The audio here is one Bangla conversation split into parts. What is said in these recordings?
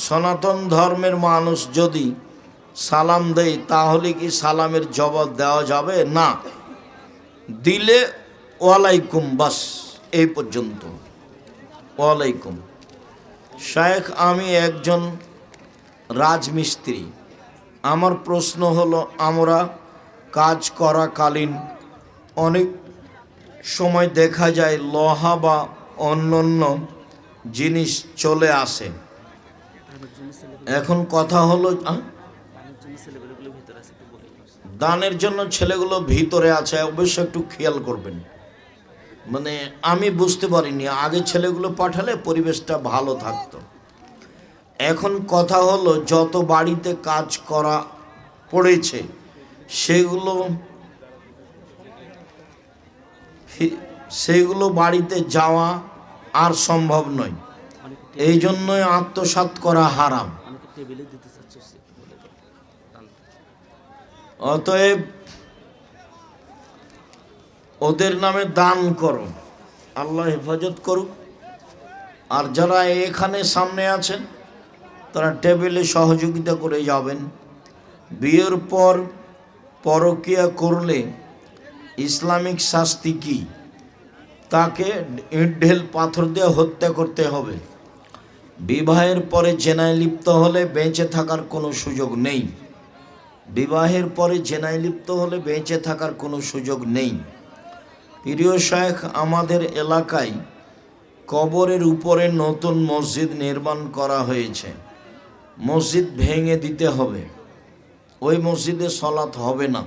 সনাতন ধর্মের মানুষ যদি সালাম দেয় তাহলে কি সালামের জবাব দেওয়া যাবে? না, দিলে ওয়ালাইকুম, বাস এই পর্যন্ত, ওয়ালাইকুম। শায়েখ, আমি একজন রাজমিস্ত্রি। আমার প্রশ্ন হলো, আমরা কাজ করাকালীন অনেক সময় দেখা যায় লোহা বা অন্যান্য জিনিস চলে আসে। এখন কথা হলো, দানের জন্য ছেলেগুলো ভিতরে আছে, অবশ্য একটু খেয়াল করবেন। মানে আমি বুঝতে পারিনি, আগে ছেলেগুলো পাঠালে পরিবেশটা ভালো থাকতো। এখন কথা হলো, যত বাড়িতে কাজ করা পড়েছে সেগুলো বাড়িতে যাওয়া আর সম্ভব নয়, এই জন্যই আত্মসাৎ করা হারাম। অতএব ওদের নামে দান করো, আল্লাহ হেফাজত করুক। আর যারা এখানে সামনে আছেন তারা টেবিলে সহযোগিতা করে যাবেন। বিয়ের পর পরকীয়া করলে ইসলামিক শাস্তি কি? তাকে ইট ঢেল পাথর দিয়ে হত্যা করতে হবে। বিবাহের পরে জেনায় লিপ্ত হলে বেঁচে থাকার কোনো সুযোগ নেই। বিবাহের পরে জেনায় লিপ্ত হলে বেঁচে থাকার কোনো সুযোগ নেই। প্রিয় শায়েখ, আমাদের এলাকায় কবরের উপরে নতুন মসজিদ নির্মাণ করা হয়েছে। মসজিদ ভেঙে দিতে হবে, ওই মসজিদে সলাত হবে না।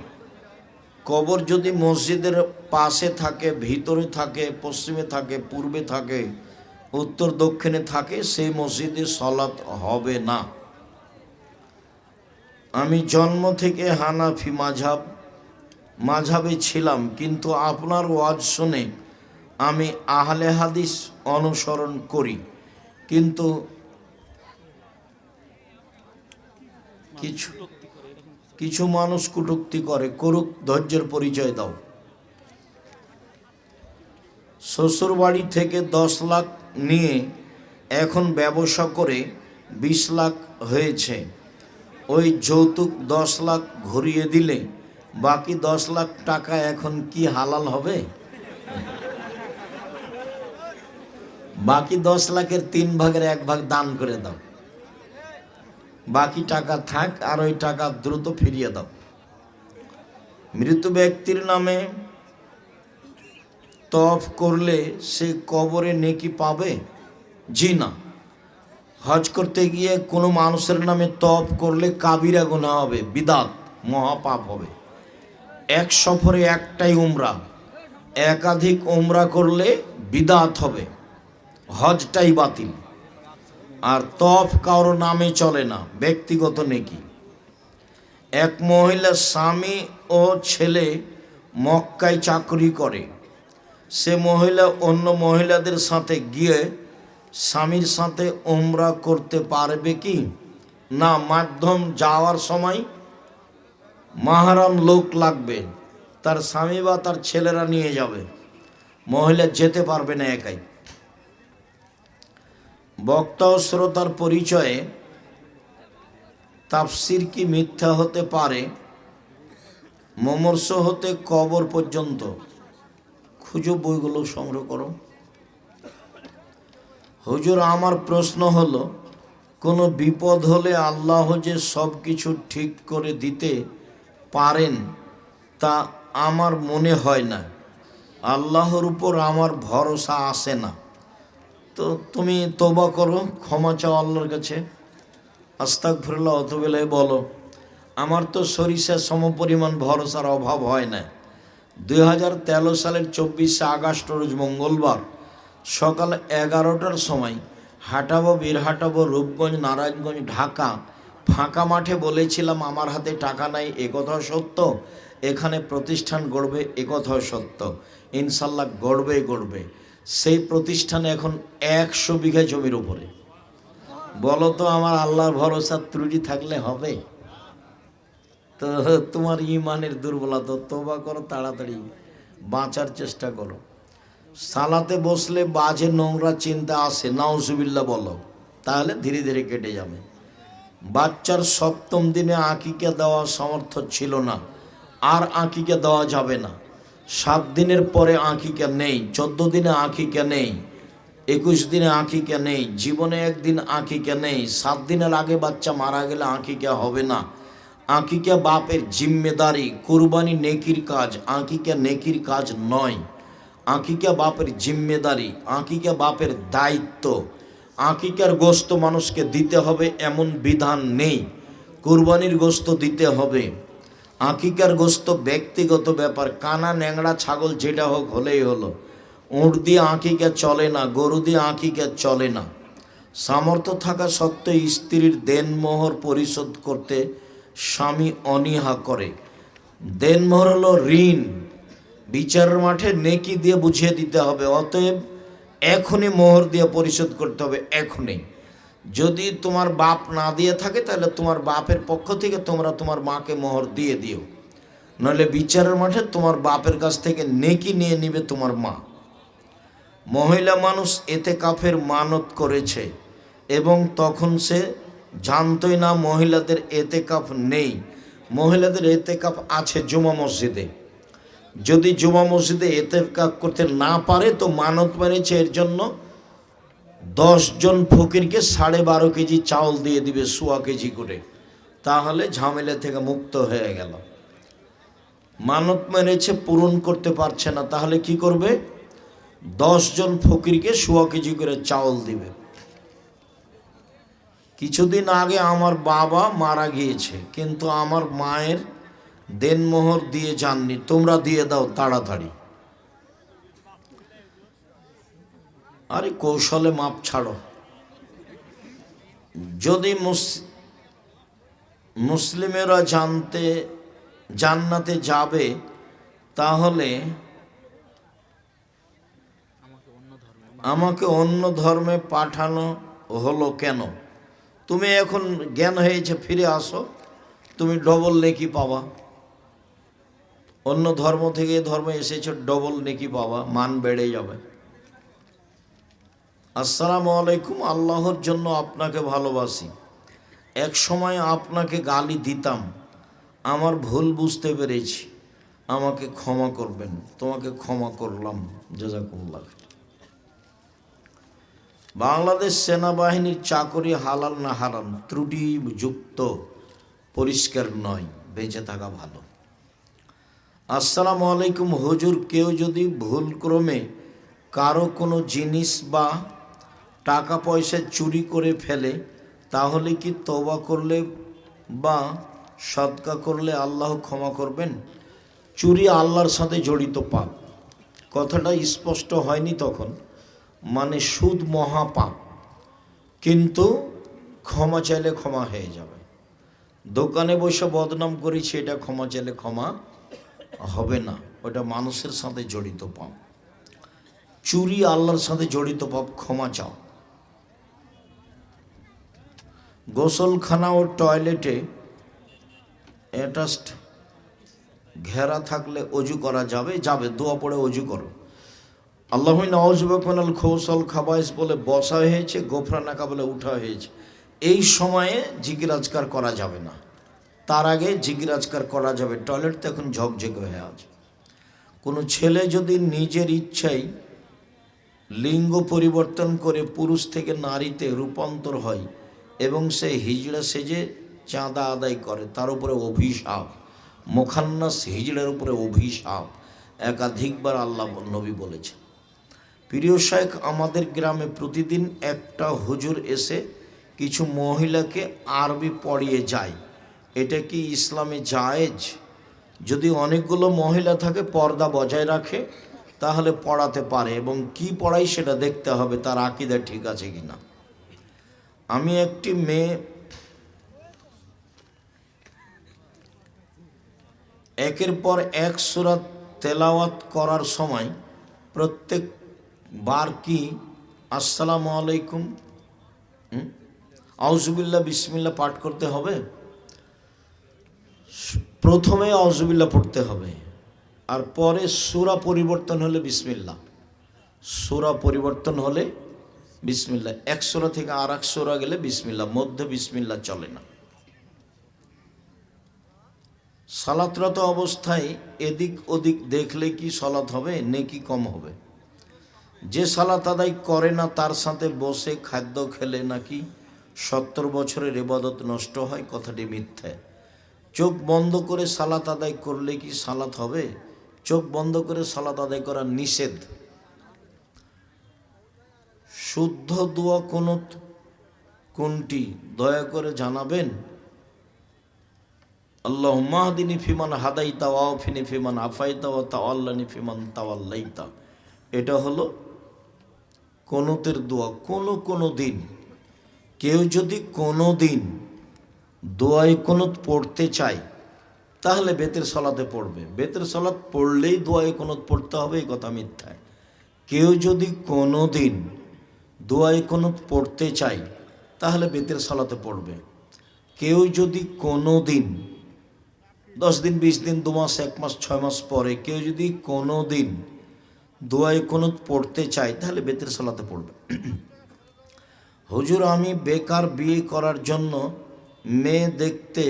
কবর যদি মসজিদের পাশে থাকে, ভিতরে থাকে, পশ্চিমে থাকে, পূর্বে থাকে, উত্তর দক্ষিণে থাকে, সেই মসজিদে সলাত হবে না। আমি জন্ম থেকে হানাফি মাঝহাবে ছিলাম, কিন্তু আপনার ওয়াজ শুনে আমি আহলে হাদিস অনুসরণ করি। কিন্তু কিছু মানুষ কটূক্তি করে, করুক, ধৈর্যের পরিচয় দাও। শ্বশুর বাড়ি থেকে 10 লাখ নিয়ে এখন ব্যবসা করে 20 লাখ হয়েছে। ওই যৌতুক 10 লাখ ঘুরিয়ে দিলে বাকি 10 লাখ টাকা এখন কি হালাল হবে? বাকি 10 লাখের 3 ভাগের 1 ভাগ দান করে দাও, বাকি টাকা থাক, আর ওই টাকা দ্রুত ফিরিয়ে দাও। মৃত ব্যক্তির নামে তওয়াফ করলে সে কবরে নেকি পাবে? জি না। হজ করতে গিয়ে কোনো মানুষের নামে তওয়াফ করলে কাবিরা গুনাহ হবে, বিদাত, মহাপাপ হবে। এক সফরে একটাই উমরা, একাধিক উমরা করলে বিদাত হবে, হজটাই বাতিল। আর তওয়াফ কারো নামে চলে না, ব্যক্তিগত নেকি। এক মহিলা স্বামী ও ছেলে মক্কায় চাকরি করে। সে মহিলা অন্য মহিলাদের সাথে গিয়ে স্বামীর সাথে উমরা করতে পারবে কি? না, মাধ্যম যাওয়ার সময় মাহরাম লোক লাগবে, তার স্বামী বা তার ছেলেরা নিয়ে যাবে, মহিলা যেতে পারবে না একাই। বক্তা ও শ্রোতার পরিচয়ে তাফসির কি মিথ্যা হতে পারে? মমর্ষ হতে কবর পর্যন্ত। খুঁজো, বইগুলো সংগ্রহ করো। হুজুর, আমার প্রশ্ন হলো, কোনো বিপদ হলে আল্লাহ যে সব কিছু ঠিক করে দিতে পারেন তা আমার মনে হয় না। আল্লাহর উপর আমার ভরসা আসে না। তো তুমি তওবা করো, ক্ষমা চাও আল্লাহর কাছে, আস্তাগফিরুল্লাহ অতবেলায় বলো, আমার তো সরিষার সমপরিমাণ ভরসার অভাব হয় না। 2013 সালের 24শে আগস্ট রোজ মঙ্গলবার সকাল 11টার সময় হাঁটাবো, বীরহাটাবো, রূপগঞ্জ, নারায়ণগঞ্জ, ঢাকা ফাঁকা মাঠে বলেছিলাম আমার হাতে টাকা নাই, একথাও সত্য। এখানে প্রতিষ্ঠান গড়বে, একথাও সত্য। ইনশাল্লাহ গড়বে। সেই প্রতিষ্ঠানে এখন 100 বিঘা জমির উপরে। বলো তো, আমার আল্লাহর ভরসা ত্রুটি থাকলে হবে? তো তোমার ইমানের দুর্বলতা, তওবা করো, তাড়াতাড়ি বাঁচার চেষ্টা করো। সালাতে বসলে বাজে নোংরা চিন্তা আসে, নাউজুবিল্লাহ বলো। তাহলে ধীরে ধীরে কেটে যাবে। বাচ্চার সপ্তম দিনে আকিকা দেওয়া সামর্থ্য ছিল না, আর আকিকা দেওয়া যাবে না। 7 দিনের পরে আকিকা নেই, 14 দিনে আকিকা নেই, 21 দিনে আকিকা নেই, জীবনে একদিন আকিকা নেই, 7 দিনের আগে বাচ্চা মারা গেলে আকিকা হবে না। আকিকা বাপের জিম্মেদারি, কুরবানি নেকির কাজ, আকিকা নেকির কাজ নয়। আকিকা বাপের জিম্মেদারি, আকিকা বাপের দায়িত্ব। আকিকার গোশত মানুষকে দিতে হবে এমন বিধান নেই, কুরবানির গোশত দিতে হবে। আকিকার গোশত ব্যক্তিগত ব্যাপার, কানা ন্যাংড়া ছাগল যেটা হোক হলেই হলো। উট দিয়ে আকিকা চলে না, গরু দিয়ে আকিকা চলে না। সামর্থ্য থাকা সত্ত্বেও স্ত্রীর দেনমোহর পরিশোধ করতে স্বামী অনীহা করে। দেনমোহর হলো ঋণ, বিচারের মাঠে নেকি দিয়ে বুঝিয়ে দিতে হবে। অতএব এখনই মোহর দিয়ে পরিশোধ করতে হবে, এখনই। যদি তোমার বাপ না দিয়ে থাকে তাহলে তোমার বাপের পক্ষ থেকে তোমরা তোমার মাকে মোহর দিয়ে দিও, নইলে বিচারের মাঠে তোমার বাপের কাছ থেকে নেকি নিয়ে নিবে তোমার মা। মহিলা মানুষ এতেকাফের মানত করেছে এবং তখন সে জানতই না মহিলাদের এতেকাফ নেই। মহিলাদের এতেকাফ আছে জুমা মসজিদে। যদি জুমা মসজিদে এতেকাফ করতে না পারে তো মানত মেরেছে, এর জন্য 10 জন ফকিরকে 12.5 কেজি চাউল দিয়ে দিবে, 1.25 কেজি করে, তাহলে ঝামেলা থেকে মুক্ত হয়ে গেল। মানত মেরেছে, পূরণ করতে পারছে না, তাহলে কি করবে? 10 জন ফকিরকে 1.25 কেজি করে চাউল দিবে। কিছুদিন আগে আমার বাবা মারা গিয়েছে, কিন্তু আমার মায়ের দেনমোহর দিয়ে যাননি, তোমরা দিয়ে দাও তাড়াতাড়ি। আরে কৌশলে মাপ ছাড়ো। যদি মুসলিমেরা জান্নাতে যাবে তাহলে আমাকে অন্য ধর্মে পাঠানো হলো কেন? তুমি এখন জ্ঞান হয়েছে, ফিরে আসো, তুমি ডবল নেকি পাবা। অন্য ধর্ম থেকে এ ধর্মে এসেছো, ডবল নেকি পাবা, মান বেড়ে যাবে। আসসালামু আলাইকুম। আল্লাহর জন্য আপনাকে ভালোবাসি। এক সময় আপনাকে গালি দিতাম, আমার ভুল বুঝতে পেরেছি, আমাকে ক্ষমা করবেন। তোমাকে ক্ষমা করলাম, জাযাকুমুল্লাহ। বাংলাদেশ সেনাবাহিনীর চাকরি হালাল না হারাম? ত্রুটিযুক্ত, পরিষ্কার নয়, বেঁচে থাকা ভালো। আসসালামু আলাইকুম হুজুর, কেউ যদি ভুলক্রমে কারো কোনো জিনিস বা টাকা পয়সা চুরি করে ফেলে তাহলে কি তওবা করলে বা সদকা করলে আল্লাহ ক্ষমা করবেন? চুরি আল্লাহর সাথে জড়িত পাপ, কথাটা স্পষ্ট হয়নি তখন, মানে সুদ মহাপাপ, কিন্তু ক্ষমা চাইলে ক্ষমা হয়ে যাবে। দোকানে বসে বদনাম করেছি, এটা ক্ষমা চাইলে ক্ষমা হবে না, ওটা মানুষের সাথে জড়িত পাপ। চুরি আল্লাহর সাথে জড়িত পাপ, ক্ষমা চাও। গোসলখানা ও টয়লেটে অ্যাটাচড ঘেরা থাকলে অজু করা যাবে? যাবে, দোয়া পড়ে অজু করো। আল্লাহুম্মা নাউযুবিকা মিনাল খুবুসি ওয়াল খাবায়েস বলে বসা হয়েছে, গোফরানাকা বলে উঠা হয়েছে। এই সময়ে জিকির আজকার করা যাবে না, তার আগে জিকির আজকার করা যাবে। টয়লেট তো এখন ঝকঝকে হয়ে আছে। কোনো ছেলে যদি নিজের ইচ্ছায় লিঙ্গ পরিবর্তন করে পুরুষ থেকে নারীতে রূপান্তর হয় এবং সে হিজড়া সেজে চাঁদা আদায় করে, তার উপরে অভিশাপ। মুখান্নাস হিজড়ার উপরে অভিশাপ, একাধিকবার আল্লাহ নবী বলেছেন। প্রিয় শাইখ, আমাদের গ্রামে প্রতিদিন একটা হুজুর এসে কিছু মহিলাকে আরবি পড়িয়ে যায়, এটা কি ইসলামে জায়েজ? যদি অনেকগুলো মহিলা থাকে, পর্দা বজায় রাখে, তাহলে পড়াতে পারে, এবং কি পড়াই সেটা দেখতে হবে তার আকীদা ঠিক আছে কিনা। আমি একটি মেয়ে একের পর এক সূরা তেলাওয়াত করার সময় প্রত্যেকবার কি আসসালামু আলাইকুম, আউযুবিল্লাহ, বিসমিল্লাহ পাঠ করতে হবে? প্রথমে আউযুবিল্লাহ পড়তে হবে, আর পরে সূরা পরিবর্তন হলে বিসমিল্লাহ। সূরা পরিবর্তন হলে বিসমিল্লাহ, এক সূরা থেকে আর এক সূরা গেলে বিসমিল্লাহ, মধ্যে বিসমিল্লাহ চলে না। সালাতরত অবস্থায় এদিক ওদিক দেখলে কি সালাত হবে, নেকি কম হবে? যে সালাত আদায় করে না তার সাথে বসে খাদ্য খেলে নাকি 70 বছরের ইবাদত নষ্ট হয়, কথাটি মিথ্যা। চোখ বন্ধ করে সালাত আদায় করলে কি সালাত হবে? চোখ বন্ধ করে সালাত আদায় করা নিষেধ। শুদ্ধ দোয়া কুনুত কোনটি দয়া করে জানাবেন? আল্লাহুম্মা হদিনি ফিমান হাদাইতা ওয়া আফিনি ফিমান আফাইতা ওয়া তাওয়াল্লানি ফিমান তাওয়াল্লাইতা। এটা হলো কুনুতের দোয়া। কোনো দিন কেউ যদি কোনো দিন দোয়ায় কুনুত পড়তে চায় তাহলে বেতের সলাতে পড়বে। বেতের সলাত পড়লেই দোয়ায় কুনুত পড়তে হবে, এই কথা মিথ্যা। কেউ যদি কোনো দিন দোয়ায় কুনুত পড়তে চায় তাহলে বেতের সলাতে পড়বে। কেউ যদি কোনো দিন 10 দিন 20 দিন 2 মাস 1 মাস 6 মাস পরে কেউ যদি কোনো দিন দোয়ায় কুনুত পড়তে চায় তাহলে বেতের সলাতে পড়বে। হুজুর, আমি বেকার, বিয়ে করার জন্য মেয়ে দেখতে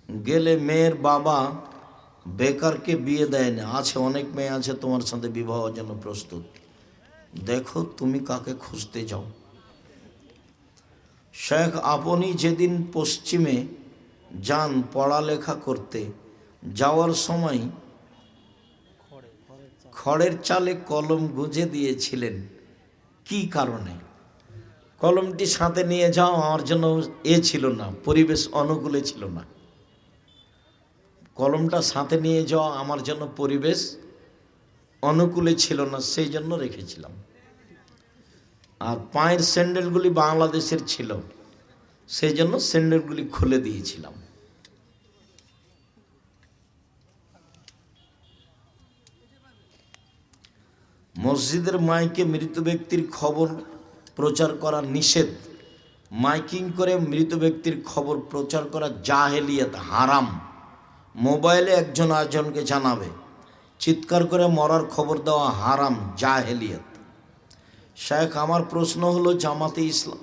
গেলে মেয়ের বাবা বেকারকে বিয়ে দেয় না। আছে, অনেক মেয়ে আছে তোমার সাথে বিবাহের জন্য প্রস্তুত। দেখো তুমি কাকে খুঁজতে যাও। শেখ, আপনি যেদিন পশ্চিমে যান পড়ালেখা করতে, যাওয়ার সময় খড়ের চালে কলম গুঁজে দিয়েছিলেন, কি কারণে? কলমটি সাথে নিয়ে যাও আমার জন্য ছিল না, পরিবেশ অনুকূলে ছিল না। কলমটা সাথে নিয়ে যাওয়া আমার জন্য পরিবেশ অনুকূলে ছিল না, সেই জন্য রেখেছিলাম। আর পায়ের স্যান্ডেলগুলি বাংলাদেশের ছিল, সেই জন্য স্যান্ডেলগুলি খুলে দিয়েছিলাম। মসজিদের মাইকে মৃত ব্যক্তির খবর প্রচার করা নিষেধ। মাইকিং করে মৃত ব্যক্তির খবর প্রচার করা জাহেলিয়াত, হারাম। মোবাইলে একজন আরেকজনকে জানাবে, চিৎকার করে মরার খবর দেওয়া হারাম, জাহেলিয়াত। শেখ, আমার প্রশ্ন হলো, জামাতে ইসলাম,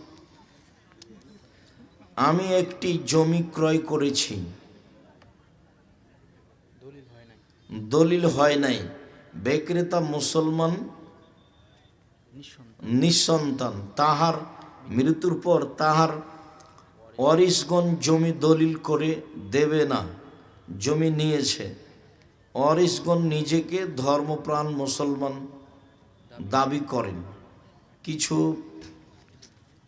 আমি একটি জমি ক্রয় করেছি, দলিল হয় নাই, বিক্রেতা মুসলমান, নিঃসন্তান, তাহার মৃত্যুর পর তাহার ওয়ারিশগণ জমি দলিল করে দেবে না, জমি নিয়েছে। ওয়ারিশগণ নিজেকে ধর্মপ্রাণ মুসলমান দাবি করেন। কিছু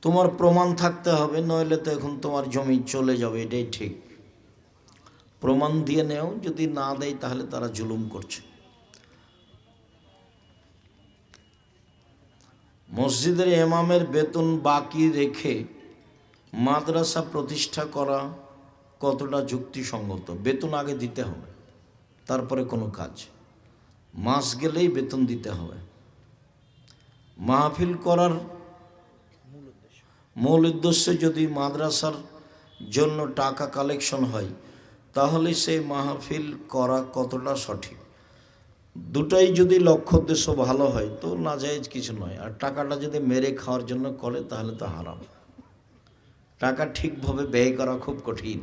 তোমার প্রমাণ থাকতে হবে, নইলে তো এখন তোমার জমি চলে যাবে, এটাই ঠিক। প্রমাণ দিয়ে নেও, যদি না দেয় তাহলে তারা জুলুম করছে। মসজিদের ইমামের বেতন বাকি রেখে মাদ্রাসা প্রতিষ্ঠা করা কতটা যুক্তিসঙ্গত? বেতন আগে দিতে হবে, তারপরে কোনো কাজ। মাস গেলেই বেতন দিতে হবে। মাহফিল করার মূল উদ্দেশ্য যদি মাদ্রাসার জন্য টাকা কালেকশন হয়, তাহলে সেই মাহফিল করা কতটা সঠিক? দুটাই যদি লক্ষ্য উদ্দেশ্য ভালো হয় তো নাজায়েজ কিছু নয়। আর টাকাটা যদি মেরে খাওয়ার জন্য করে তাহলে তো হারাম। টাকা ঠিকভাবে ব্যয় করা খুব কঠিন।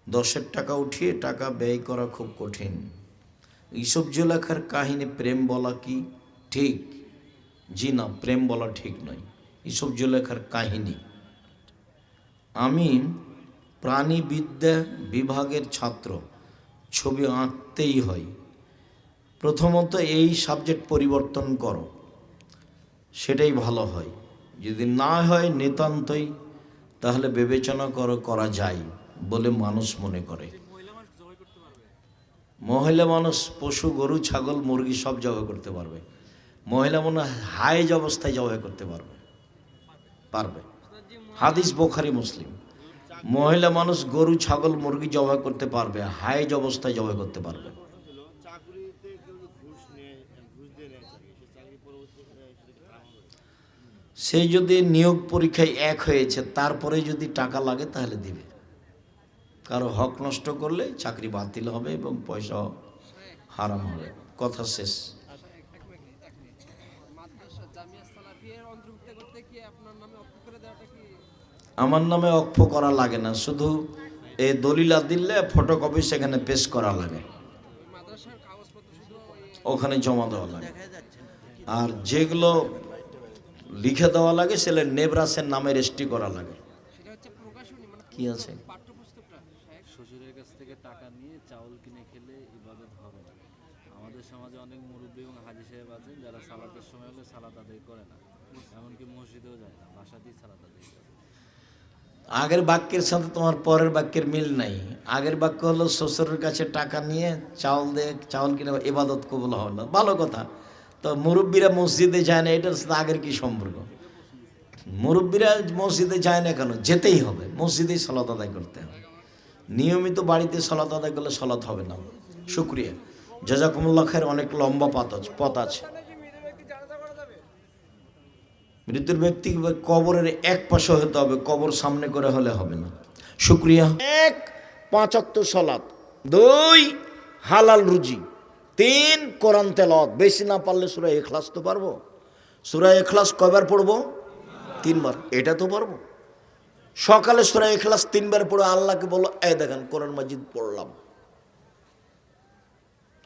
10-এর টাকা উঠিয়ে টাকা ব্যয় করা খুব কঠিন। ইসব জুলেখার কাহিনী প্রেম বলা কি ঠিক? জি না, প্রেম বলা ঠিক নয়, ইসব জুলেখার কাহিনী। আমি প্রাণীবিদ্যা বিভাগের ছাত্র, ছবি আঁকতেই হয়। প্রথমত এই সাবজেক্ট পরিবর্তন করো, সেটাই ভালো হয়। যদি না হয় নিতান্তই, তাহলে বিবেচনা করো করা যায় বলে মানুষ মনে করে। মহিলা মানুষ পশু, গরু, ছাগল, মুরগি সব জবাই করতে পারবে। মহিলা মনে হাইজ অবস্থায় জবাই করতে পারবে। হাদিস বুখারী মুসলিম। মহিলা মানুষ গরু, ছাগল, মুরগি জবাই করতে পারবে, হাইজ অবস্থায় জবাই করতে পারবে। সে যদি নিয়োগ পরীক্ষায় 1 হয়েছে, তারপরে যদি টাকা লাগে তাহলে দিবে। কারো হক নষ্ট করলে চাকরি বাতিল হবে এবং পয়সা হারাম হবে, কথা শেষ। আমার নামে অক্ষ করা লাগে না, শুধু এই দলিলা দিলে ফটোকপি সেখানে পেশ করা লাগে, ওখানে জমা দেওয়া লাগে। আর যেগুলো লিখে দেওয়া লাগে সেগুলো নেবরাসের নামে রেজিস্ট্রি করা লাগে। কি আছে? শ্বশুরের কাছ থেকে টাকা নিয়ে চাউল কিনে খেলে ইবাদত হবে না। আমাদের সমাজে অনেক মুরব্বী এবং হাজি সাহেব আছেন যারা সালাতের সময় হলে সালাত আদায় করে না, এমনকি মসজিদেও যায় না, বাসাতেই সালাত আদায় করে। আগের বাক্যের সাথে তোমার পরের বাক্যের মিল নাই। আগের বাক্য হলো শ্বশুরের কাছে টাকা নিয়ে চাউল কিনে ইবাদত কবুল হবে না, ভালো কথা। তো মুরব্বীরা মসজিদে যায় না, এটার সাথে আগের কি সম্পর্ক? মুরব্বীরা মসজিদে যায় না কেন? যেতেই হবে, মসজিদেই সালাত আদায় করতে হবে। নিয়মিত বাড়িতে সালাত আদায় করলে সালাত হবে না। শুকরিয়া, জাযাকুমুল্লাহ খায়ের। অনেক লম্বা পথ আছে। মৃত্যুর ব্যক্তি কবরের এক পাশে হতে হবে, কবর সামনে করে হলে হবে না। শুকরিয়া। 1 5 ওয়াক্ত সালাত, 2 হালাল রুজি, 3 কোরআন তেলাওয়াত। বেশি না পারলে সূরা ইখলাস তো পারবো। সূরা ইখলাস কয়বার পড়বো? 3 বার। এটা তো পারবো। সকালে সূরা ইখলাস 3 বার পড়ে আল্লাহকে বলো, এই দেখেন কোরআন মাজিদ পড়লাম,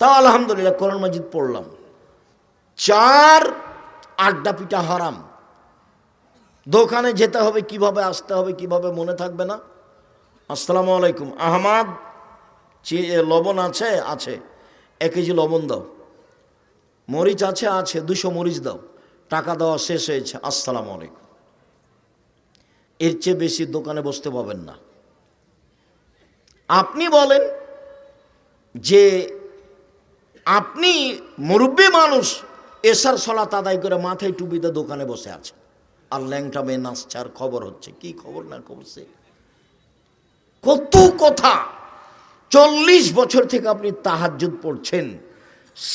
তাও আলহামদুলিল্লাহ কোরআন মাজিদ পড়লাম। 4 আড্ডা পিটা হারাম। দোকানে যেতে হবে কিভাবে, আসতে হবে কিভাবে, মনে থাকবে না। আসসালামু আলাইকুম, আহমদ লবণ আছে? আছে। 1 কেজি লবণ দাও। মরিচ আছে? আছে। 200 মরিচ দাও। টাকা দেওয়া শেষ হয়েছে, আসসালামু আলাইকুম। এর চেয়ে বেশি দোকানে বসতে পাবেন না। আপনি বলেন যে আপনি মুরব্বী মানুষ, এশার সালাত আদায় করে মাথায় টুপিতে দোকানে বসে আছে, আর ল্যাংটা মেয়ে নাচছে, আর খবর হচ্ছে। কি খবর না খবরছে? কত কথা। 40 বছর থেকে আপনি তাহাজ্জুদ পড়ছেন,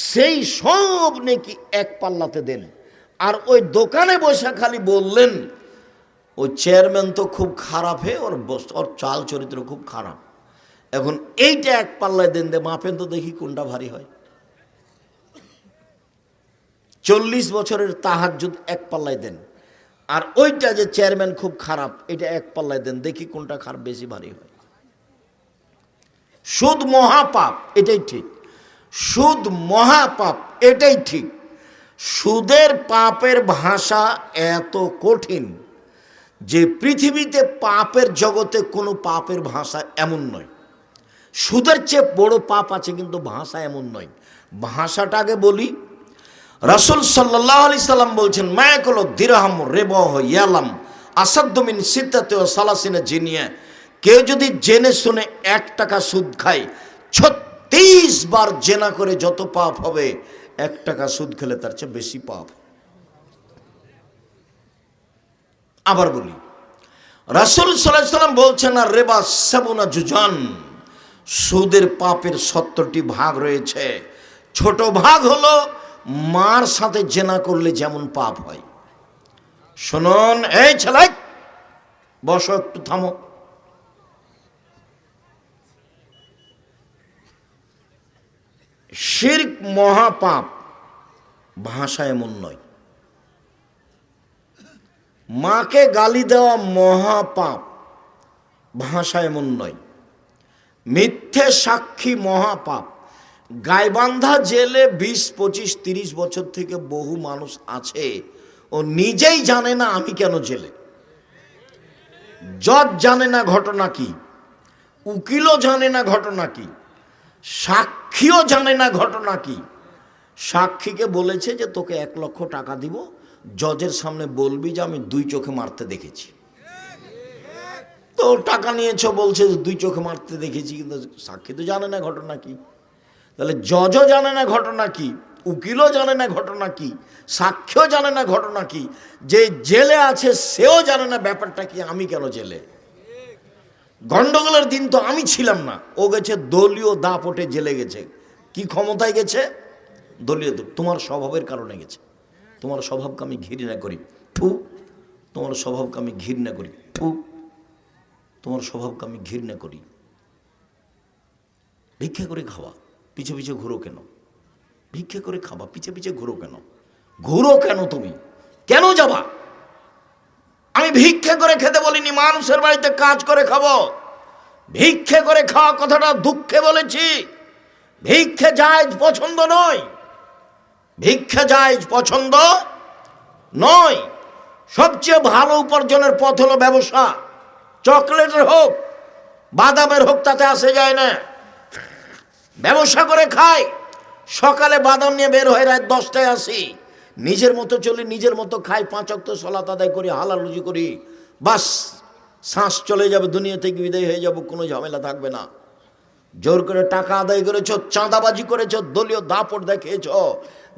সেই সব নাকি এক পাল্লাতে দেন। আর ওই দোকানে বসে খালি বললেন ওই চেয়ারম্যান তো খুব খারাপ, ওর চাল চরিত্র খুব খারাপ। এখন এইটা এক পাল্লায় দেন, মাপেন তো দেখি কোনটা ভারী হয়। 40 বছরের তাহাজ্জুদ এক পাল্লায় দেন, আর ওইটা যে চেয়ারম্যান খুব খারাপ, এটা এক পাল্লায় দেন, দেখি কোনটা খারাপ বেশি ভারী হয়। সুদ মহাপাপ, এটাই ঠিক। সুদ মহাপাপ, এটাই ঠিক। সুদের পাপের ভাষা এত কঠিন যে পৃথিবীতে পাপের জগতে কোনো পাপের ভাষা এমন নয়। সুদের চেয়ে বড় পাপ আছে, কিন্তু ভাষা এমন নয়। ভাষাটা আগে বলি। রাসূল সাল্লাল্লাহু আলাইহি সাল্লাম বলছেন, মায়াকুল দিরহাম রিবাহ ইয়ালাম আসাদ্দু মিন সিত্তাতি ওয়া সালাসিনা জিনিয়া। কেউ যদি জেনে শুনে 1 টাকা সুদ খায়, 36 বার জেনা করে যত পাপ হবে, 1 টাকা সুদ খেলে তার চেয়ে বেশি পাপ। আবার বলি, রাসূল সাল্লাল্লাহু আলাইহি সাল্লাম বলছেন, আর রিবা সাবুনা জুজান, সুদের পাপের 70টি ভাগ রয়েছে। ছোট ভাগ হলো মার সাথে জেনা করলে যেমন পাপ হয়। শুনুন, এই ছেলে বসো, একটু থামো। শিরক মহাপাপ, ভাষা এমন নয়। মাকে গালি দেওয়া মহাপাপ, ভাষা এমন নয়। মিথ্যে সাক্ষী মহাপাপ। গাইবান্ধা জেলে 20, 25, 30 বছর থেকে বহু মানুষ আছে, ও নিজেই জানে না আমি কেন জেলে। জজ জানে না ঘটনা কি, উকিলও জানে না ঘটনা কি, সাক্ষীও জানে না ঘটনা কি। সাক্ষীকে বলেছে যে তোকে 1 লক্ষ টাকা দিব, জজের সামনে বলবি যে আমি 2 চোখে মারতে দেখেছি। তো টাকা নিয়েছো, বলছে 2 চোখে মারতে দেখেছি, কিন্তু সাক্ষী তো জানে না ঘটনা কি। তাহলে জজও জানে না ঘটনা কি, উকিলও জানে না ঘটনা কি, সাক্ষীও জানে না ঘটনা কি, যে জেলে আছে সেও জানে না ব্যাপারটা কি, আমি কেন জেলে। গন্ডগোলের দিন তো আমি ছিলাম না, ও গেছে দলীয় দাপটে জেলে গেছে। কি ক্ষমতায় গেছে? দলীয়। তোমার স্বভাবের কারণে গেছে। তোমার স্বভাবকে আমি ঘৃণা করি, থু। তোমার স্বভাবকে আমি ঘৃণা করি, থু। তোমার স্বভাবকে আমি ঘৃণা করি। ভিক্ষা করে খাওয়া, পিছে পিছে ঘুরো কেন? ভিক্ষা করে খাবা, পিছে পিছে ঘুরো কেন? ঘুরো কেন? তুমি কেন যাবা? আমি ভিক্ষে করে খেতে বলিনি, মানুষের বাড়িতে কাজ করে খাবো। ভিক্ষে করে খাওয়া কথাটা দুঃখে বলেছি। ভিক্ষে জায়েজ পছন্দ নয়, ভিক্ষা জায়েজ পছন্দ নয়। সবচেয়ে ভালো উপার্জনের পথ হলো ব্যবসা। চকলেটের হোক, বাদামের হোক, তাতে আসে যায় না। ব্যবসা করে খাই, সকালে বাদাম নিয়ে বের হয়, রাত 10টায় আসি, নিজের মতো চলি, নিজের মতো খাই, 5 ওয়াক্ত সালাত আদায় করি, হালাল রুজি করি, বাস শ্বাস চলে যাবে, দুনিয়া থেকে বিদায় হয়ে যাব, কোনো ঝামেলা থাকবে না। জোর করে টাকা আদায় করেছ, চাঁদাবাজি করেছ, দলীয় দাপট দেখিয়েছ,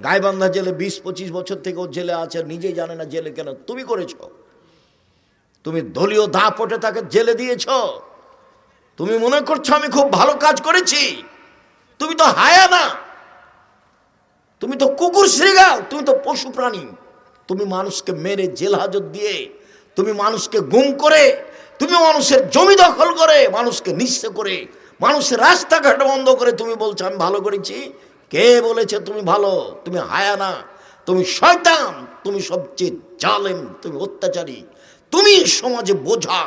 গাইবান্ধা জেলে 20-25 বছর থেকে ও জেলে আছে, নিজেই জানে না জেলে কেন, তুমি করেছ। তুমি দলীয় দাপটে তাকে জেলে দিয়েছ। তুমি মনে করছো আমি খুব ভালো কাজ করেছি। তুমি তো হায়া না, তুমি তো কুকুর শ্রীগাল, তুমি তো পশু প্রাণী। তুমি মানুষকে মেরে জেল হাজত দিয়ে, তুমি মানুষকে গুম করে, তুমি মানুষের জমি দখল করে, মানুষকে নিঃস্ব করে, মানুষের রাস্তাঘাট বন্ধ করে তুমি বলছো আমি ভালো করেছি। কে বলেছে তুমি ভালো? তুমি হায়া না, তুমি শয়তান, তুমি সবচেয়ে জালেম, তুমি অত্যাচারী, তুমি সমাজে বোঝা।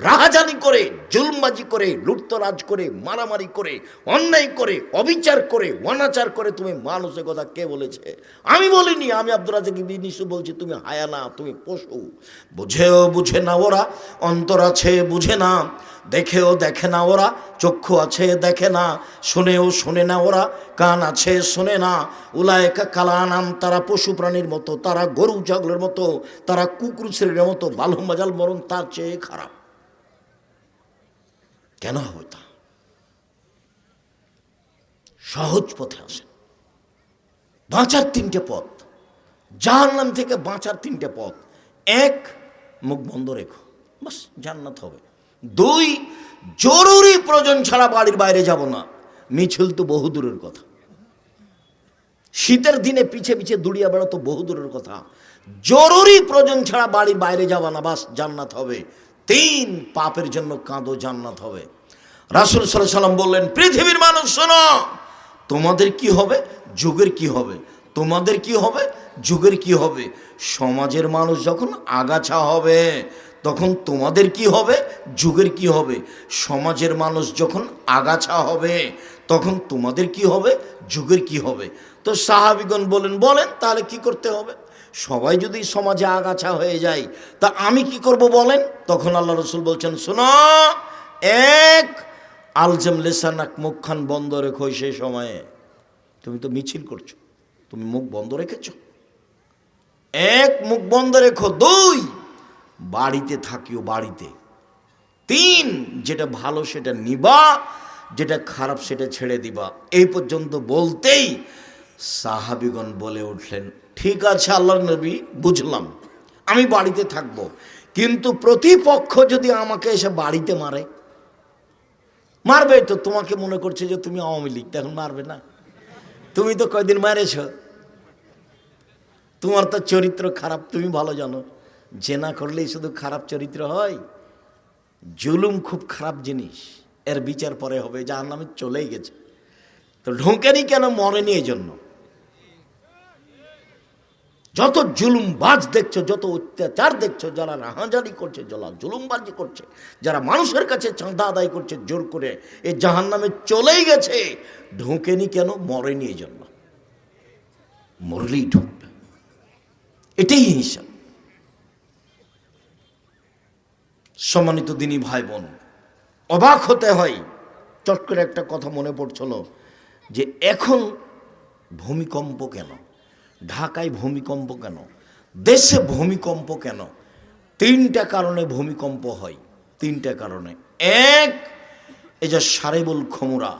রাহাজানি করে, জুলমবাজি করে, লুটতরাজ করে, মারামারি করে, অন্যায় করে, অবিচার করে, অনাচার করে তুমি মানুষের কথা কে বলেছে? আমি বলিনি, আমি আব্দুর রাজ্জাক বিনিশু বলছি তুমি হায়া না, তুমি পশু। বুঝেও বুঝে না ওরা, অন্তর আছে বুঝে না, দেখেও দেখে না ওরা, চক্ষু আছে দেখে না, শুনেও শুনে না ওরা, কান আছে শুনে না। উলায়েকা কালানাম, তারা পশু প্রাণীর মতো, তারা গরু ছাগলের মতো, তারা কুকুর শ্রেণীর মতো, বালুম বাজাল, বরং তার চেয়ে খারাপ। কেন হবে তা? সহজ পথে আসেন। বাঁচার 3টে পথ, জাহান্নাম থেকে বাঁচার 3টে পথ। 1, মুখ বন্ধ রেখো, বাস জান্নাত হবে। 2, জরুরি প্রয়োজন ছাড়া বাড়ির বাইরে যাব না। মিছিল তো বহু দূরের কথা, শীতের দিনে পিছে পিছে দুড়িয়া বেড়াতো বহু দূরের কথা। জরুরি প্রয়োজন ছাড়া বাড়ির বাইরে যাব না, বাস জান্নাত হবে। 3, পাপের জন্য কাঁদো, জান্নাত হবে। রাসূল সাল্লাল্লাহু আলাইহি ওয়াসাল্লাম বললেন, পৃথিবীর মানুষ শোনো, তোমাদের কি হবে, যুগের কি হবে, তোমাদের কি হবে, যুগের কি হবে। সমাজের মানুষ যখন আগাছা হবে তখন তোমাদের কি হবে, যুগের কি হবে। সমাজের মানুষ যখন আগাছা হবে তখন তোমাদের কি হবে, যুগের কি হবে। তো সাহাবীগণ বলেন তাহলে কি করতে হবে? সবাই যদি সমাজে আগাছা হয়ে যায় তা আমি কি করব বলেন? তখন আল্লাহ রাসূল বলছেন, শোনো, 1, আলজাম লিসানাক, মুখখান বন্ধ রেখো। সেই সময়ে তুমি তো মিছিল করছো, তুমি মুখ বন্ধ রেখেছ। 1, মুখ বন্ধ রেখো। 2, বাড়িতে থাকিও, বাড়িতে। 3, যেটা ভালো সেটা নিবা, যেটা খারাপ সেটা ছেড়ে দিবা। এই পর্যন্ত বলতেই সাহাবীগণ বলে উঠলেন, ঠিক আছে আল্লাহর নবী, বুঝলাম, আমি বাড়িতে থাকব, কিন্তু প্রতিপক্ষ যদি আমাকে এসে বাড়িতে মারবে তো, তোমাকে মনে করছে যে তুমি আওয়ামী লীগ, এখন মারবে না? তুমি তো কয়দিন মারেছ, তোমার তো চরিত্র খারাপ, তুমি ভালো জানো। জেনা করলেই শুধু খারাপ চরিত্র হয়? জুলুম খুব খারাপ জিনিস, এর বিচার পরে হবে, জাহান্নামে চলেই গেছে। তো ঢোকেনি কেন? মরেনি এই জন্য। যত জুলুমবাজ দেখছো, যত অত্যাচার দেখছো, যারা রাহাজানি করছে, যারা জুলুমবাজি করছে, যারা মানুষের কাছে চাঁদা আদায় করছে জোর করে, এ জাহান্নামে চলেই গেছে। ঢোকেনি কেন? মরেনি এই জন্য। মরলেই ঢুকবে, এটাই হিসাব। সম্মানিত দিনী ভাই বোন, অবাক হতে হয়। চট করে একটা কথা মনে পড়ছিল যে এখন ভূমিকম্প কেন, ঢাকায় ভূমিকম্প কেন, দেশে ভূমিকম্প কেন? 3টা কারণে ভূমিকম্প হয়, 3টা কারণে। 1, এই যে সারেবুল খমুরা,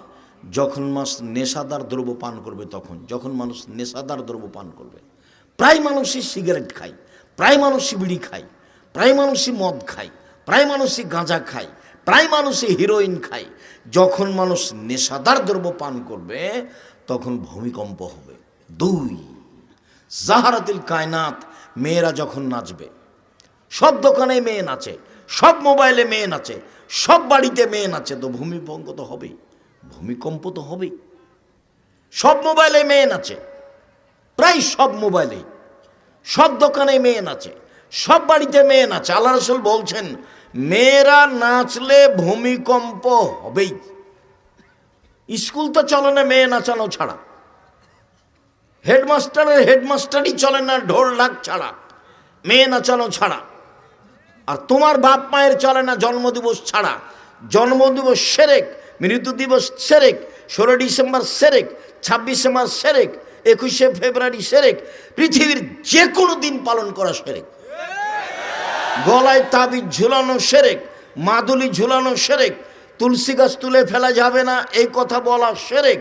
যখন মানুষ নেশাদার দ্রব্য পান করবে, তখন যখন মানুষ নেশাদার দ্রব্য পান করবে, প্রায় মানুষই সিগারেট খায়, প্রায় মানুষই বিড়ি খায়, প্রায় মানুষই মদ খায়, প্রায় মানুষই গাঁজা খায়, প্রায় মানুষই হিরোইন খায়। যখন মানুষ নেশাদার দ্রব্য পান করবে তখন ভূমিকম্প হবে। 2, জাহারাতিল কায়নাত, মেয়েরা যখন নাচবে, সব দোকানে মেয়ে নাচে, সব মোবাইলে মেয়ে নাচে, সব বাড়িতে মেয়ে নাচে, তো ভূমিকম্প তো হবেই, ভূমিকম্প তো হবেই। সব মোবাইলে মেয়ে নাচে, প্রায় সব মোবাইলেই, সব দোকানে মেয়ে নাচে, সব বাড়িতে মেয়ে নাচে। আল্লাহ রাসূল বলছেন মেয়েরা নাচলে ভূমিকম্প হবেই। স্কুল তো চলে না মেয়ে নাচানো ছাড়া, হেডমাস্টারই চলে না ঢোল ঢাক ছাড়া, মেয়ে নাচানো ছাড়া। আর তোমার বাপ মায়ের চলে না জন্মদিবস ছাড়া। জন্মদিবস সেরেক, মৃত্যু দিবস সেরেক, 16 ডিসেম্বর সেরেক, 26 ডিসেম্বর সেরেক, 21শে ফেব্রুয়ারি সেরেক, পৃথিবীর যে কোনো দিন পালন করা সেরেক। গলায় তাবিজ ঝুলানো সেরেক, মাদুলি ঝুলানো সেরেক, তুলসী গাছ তুলে ফেলা যাবে না এই কথা বলা সেরেক,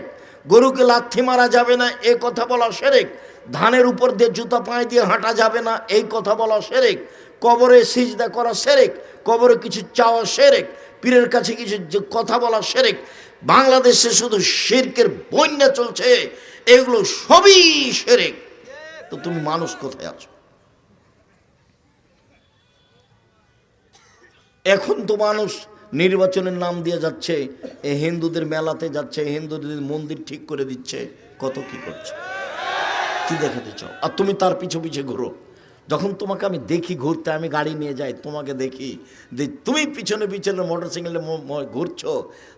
গরুকে লাথি মারা যাবে না এই কথা বলা সেরেক, ধানের উপর দিয়ে জুতা পায়ে দিয়ে হাঁটা যাবে না এই কথা বলা সেরেক, কবরে সিজদা করা সেরেক, কবরে কিছু চাওয়া সেরেক, পীরের কাছে কিছু কথা বলা সেরেক। বাংলাদেশে শুধু শিরকের বন্যা চলছে, এগুলো সবই সেরেক। তো তুমি মানুষ কোথায় আছো? এখন তো মানুষ নির্বাচনের নাম দিয়ে যাচ্ছে, হিন্দুদের মেলাতে যাচ্ছে, হিন্দুদের মন্দির ঠিক করে দিচ্ছে, কত কি করছে। কি দেখাতে চাও? আর তুমি তার পিছু পিছে ঘুরো। যখন তোমাকে আমি দেখি ঘুরতে, আমি গাড়ি নিয়ে যাই, তোমাকে দেখি যে তুমি পিছনে পিছনে মোটরসাইকেলে ঘুরছো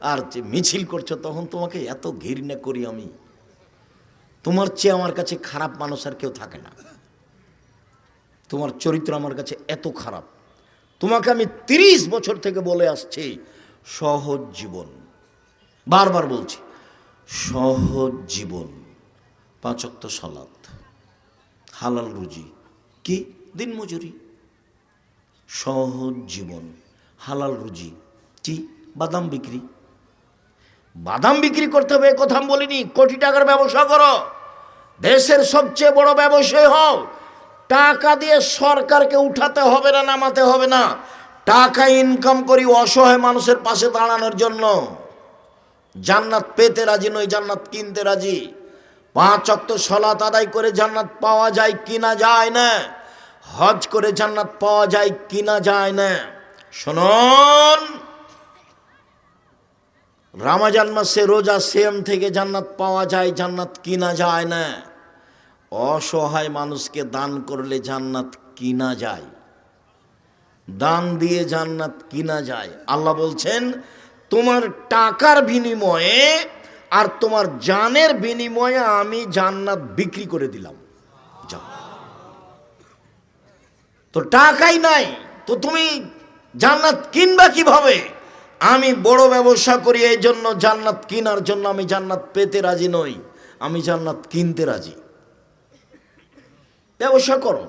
আর মিছিল করছো, তখন তোমাকে এত ঘৃণা করি আমি। তোমার চেয়ে আমার কাছে খারাপ মানুষ আর কেউ থাকে না। তোমার চরিত্র আমার কাছে এত খারাপ। তোমাকে আমি 30 বছর থেকে বলে আসছি সহজ জীবন, বারবার বলছি সহজ জীবন, 5 ওয়াক্ত সালাত, হালাল রুজি, কি দিনমজুরি। সহজ জীবন, হালাল রুজি, কি বাদাম বিক্রি। বাদাম বিক্রি করতে হবে এ কথা আমি বলিনি। কোটি টাকার ব্যবসা করো, দেশের সবচেয়ে বড় ব্যবসায়ী হও। টাকা দিয়ে সরকারকে উঠাতে হবে না, নামাতে হবে না। টাকা ইনকাম করি অসহায় মানুষের পাশে দাঁড়ানোর জন্য। জান্নাত পেতে রাজি নই, জান্নাত কিনতে রাজি। 5 ওয়াক্ত সালাত আদায় করে জান্নাত পাওয়া যায় কিনা যায় না। হজ করে জান্নাত পাওয়া যায় কিনা যায় না। শুনুন, রমজান মাসে রোজা সিয়াম থেকে জান্নাত পাওয়া যায়, জান্নাত কিনা যায় না। অসহায় মানুষকে দান করলে জান্নাত কিনা যায়, দান দিয়ে জান্নাত কিনা যায়। আল্লাহ বলছেন তোমার টাকার বিনিময়ে আর তোমার জানের বিনিময়ে আমি জান্নাত বিক্রি করে দিলাম। যাও, তো টাকাই নাই তো তুমি জান্নাত কিনবা কিভাবে? আমি বড় ব্যবসা করি, এই জন্য জান্নাত কেনার জন্য আমি জান্নাত পেতে রাজি নই, আমি জান্নাত কিনতে রাজি। ব্যবসা করো,